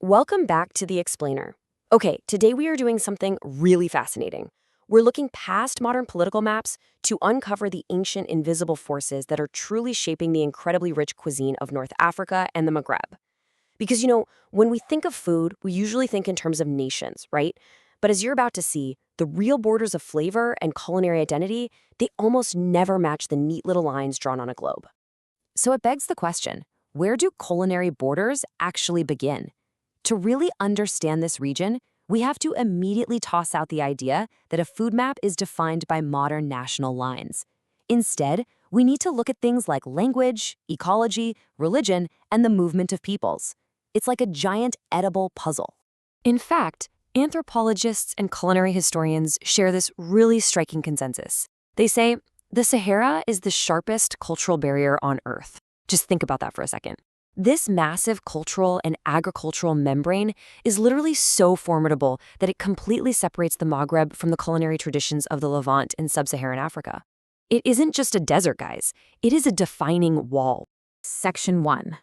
Welcome back to The Explainer. Okay, today we are doing something really fascinating. We're looking past modern political maps to uncover the ancient invisible forces that are truly shaping the incredibly rich cuisine of North Africa and the Maghreb. Because, when we think of food, we usually think in terms of nations, right? But as you're about to see, the real borders of flavor and culinary identity, they almost never match the neat little lines drawn on a globe. So it begs the question, where do culinary borders actually begin? To really understand this region, we have to immediately toss out the idea that a food map is defined by modern national lines. Instead, we need to look at things like language, ecology, religion, and the movement of peoples. It's like a giant edible puzzle. In fact, anthropologists and culinary historians share this really striking consensus. They say, the Sahara is the sharpest cultural barrier on Earth. Just think about that for a second. This massive cultural and agricultural membrane is literally so formidable that it completely separates the Maghreb from the culinary traditions of the Levant in sub-Saharan Africa. It isn't just a desert, guys. It is a defining wall. Section 1.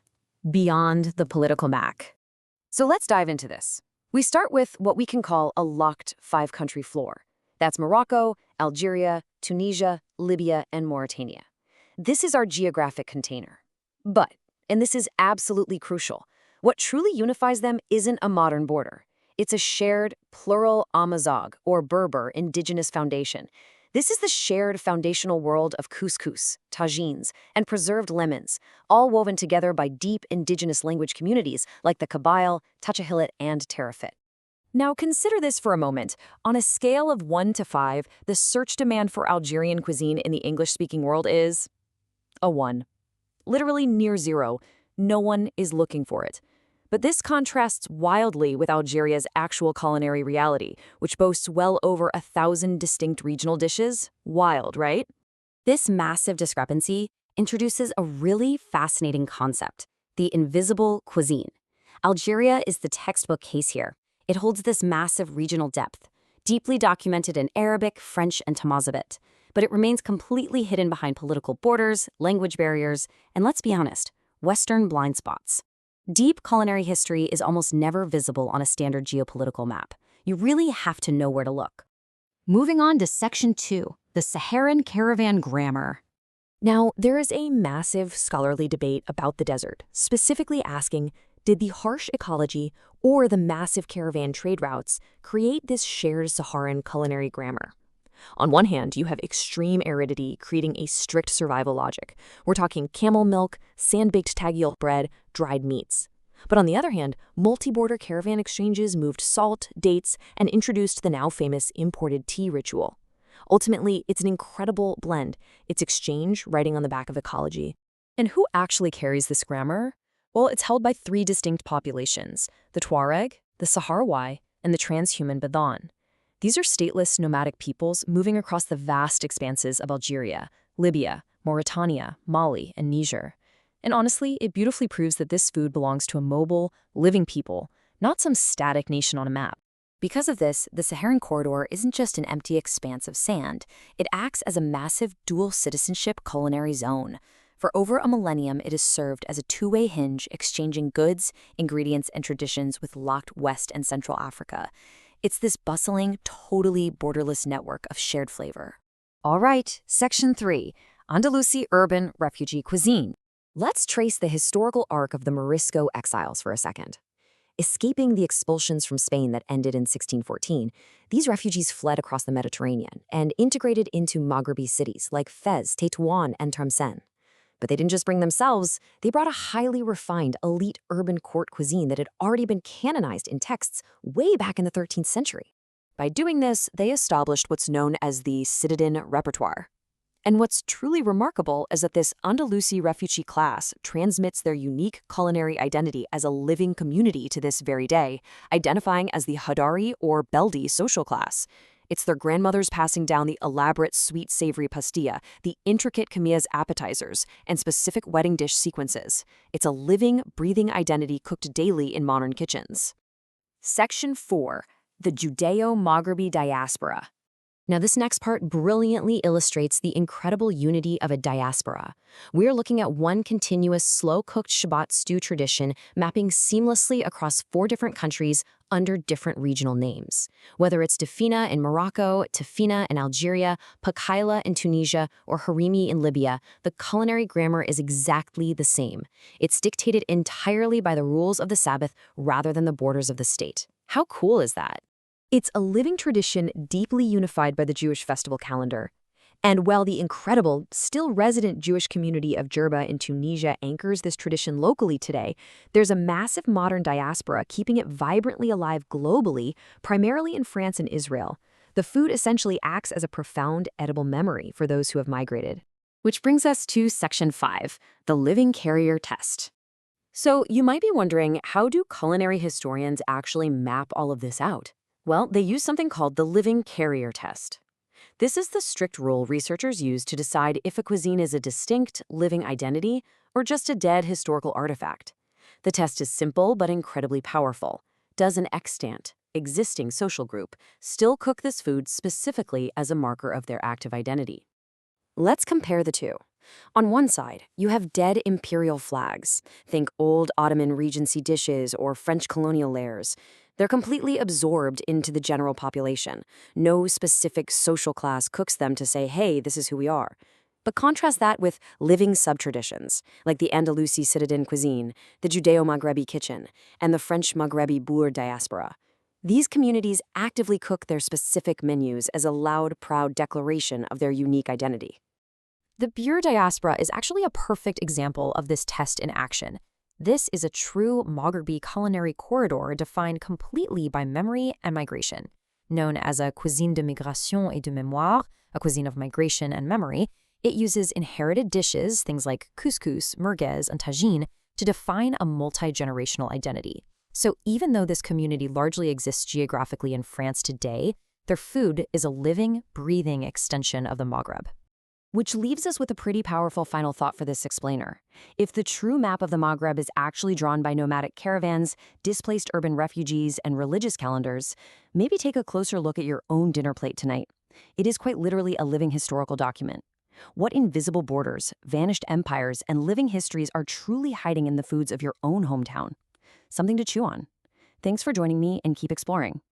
Beyond the political map. So let's dive into this. We start with what we can call a locked five-country floor. That's Morocco, Algeria, Tunisia, Libya, and Mauritania. This is our geographic container. But, and this is absolutely crucial, what truly unifies them isn't a modern border. It's a shared, plural Amazigh, or Berber, indigenous foundation. This is the shared foundational world of couscous, tagines, and preserved lemons, all woven together by deep indigenous language communities like the Kabyle, Tachahilit, and Terafit. Now consider this for a moment. On a scale of 1 to 5, the search demand for Algerian cuisine in the English-speaking world is a 1. Literally near 0. No one is looking for it. But this contrasts wildly with Algeria's actual culinary reality, which boasts well over 1,000 distinct regional dishes. Wild, right? This massive discrepancy introduces a really fascinating concept, the invisible cuisine. Algeria is the textbook case here. It holds this massive regional depth, deeply documented in Arabic, French, and Tamazight, but it remains completely hidden behind political borders, language barriers, and let's be honest, Western blind spots. Deep culinary history is almost never visible on a standard geopolitical map. You really have to know where to look. Moving on to Section 2, the Saharan Caravan Grammar. Now, there is a massive scholarly debate about the desert, specifically asking, did the harsh ecology or the massive caravan trade routes create this shared Saharan culinary grammar? On one hand, you have extreme aridity creating a strict survival logic. We're talking camel milk, sand-baked tagiol bread, dried meats. But on the other hand, multi-border caravan exchanges moved salt, dates, and introduced the now famous imported tea ritual. Ultimately, it's an incredible blend. It's exchange writing on the back of ecology. And who actually carries this grammar? Well, it's held by 3 distinct populations, the Tuareg, the Saharawi, and the Trans-Saharan Bidhân. These are stateless nomadic peoples moving across the vast expanses of Algeria, Libya, Mauritania, Mali, and Niger. And honestly, it beautifully proves that this food belongs to a mobile, living people, not some static nation on a map. Because of this, the Saharan corridor isn't just an empty expanse of sand. It acts as a massive dual citizenship culinary zone. For over a millennium, it has served as a two-way hinge exchanging goods, ingredients, and traditions with locked West and Central Africa. It's this bustling, totally borderless network of shared flavor. All right, Section 3, Andalusi Urban Refugee Cuisine. Let's trace the historical arc of the Morisco exiles for a second. Escaping the expulsions from Spain that ended in 1614, these refugees fled across the Mediterranean and integrated into Maghrebi cities like Fez, Tetouan, and Tlemcen. But they didn't just bring themselves, they brought a highly refined, elite urban court cuisine that had already been canonized in texts way back in the 13th century. By doing this, they established what's known as the citadin repertoire. And what's truly remarkable is that this Andalusi refugee class transmits their unique culinary identity as a living community to this very day, identifying as the Hadari or Beldi social class. It's their grandmothers passing down the elaborate sweet-savory pastilla, the intricate camillas appetizers, and specific wedding dish sequences. It's a living, breathing identity cooked daily in modern kitchens. Section 4. The Judeo-Maghrebi Diaspora. Now, this next part brilliantly illustrates the incredible unity of a diaspora. We're looking at one continuous slow-cooked Shabbat stew tradition mapping seamlessly across 4 different countries under different regional names. Whether it's tafina in Morocco, tafina in Algeria, pakaila in Tunisia, or harimi in Libya, the culinary grammar is exactly the same. It's dictated entirely by the rules of the Sabbath rather than the borders of the state. How cool is that? It's a living tradition deeply unified by the Jewish festival calendar. And while the incredible, still resident Jewish community of Jerba in Tunisia anchors this tradition locally today, there's a massive modern diaspora keeping it vibrantly alive globally, primarily in France and Israel. The food essentially acts as a profound edible memory for those who have migrated. Which brings us to Section 5, the living carrier test. So you might be wondering, how do culinary historians actually map all of this out? Well, they use something called the living carrier test. This is the strict rule researchers use to decide if a cuisine is a distinct, living identity or just a dead historical artifact. The test is simple but incredibly powerful. Does an extant, existing social group still cook this food specifically as a marker of their active identity? Let's compare the two. On one side, you have dead imperial flags. Think old Ottoman Regency dishes or French colonial layers. They're completely absorbed into the general population. No specific social class cooks them to say, hey, this is who we are. But contrast that with living subtraditions, like the Andalusi-Citadin cuisine, the Judeo-Maghrebi Kitchen, and the French-Maghrebi Diaspora. These communities actively cook their specific menus as a loud, proud declaration of their unique identity. The Bure diaspora is actually a perfect example of this test in action. This is a true Maghrebi culinary corridor defined completely by memory and migration. Known as a cuisine de migration et de mémoire, a cuisine of migration and memory, it uses inherited dishes, things like couscous, merguez, and tagine, to define a multi-generational identity. So even though this community largely exists geographically in France today, their food is a living, breathing extension of the Maghreb. Which leaves us with a pretty powerful final thought for this explainer. If the true map of the Maghreb is actually drawn by nomadic caravans, displaced urban refugees, and religious calendars, maybe take a closer look at your own dinner plate tonight. It is quite literally a living historical document. What invisible borders, vanished empires, and living histories are truly hiding in the foods of your own hometown? Something to chew on. Thanks for joining me and keep exploring.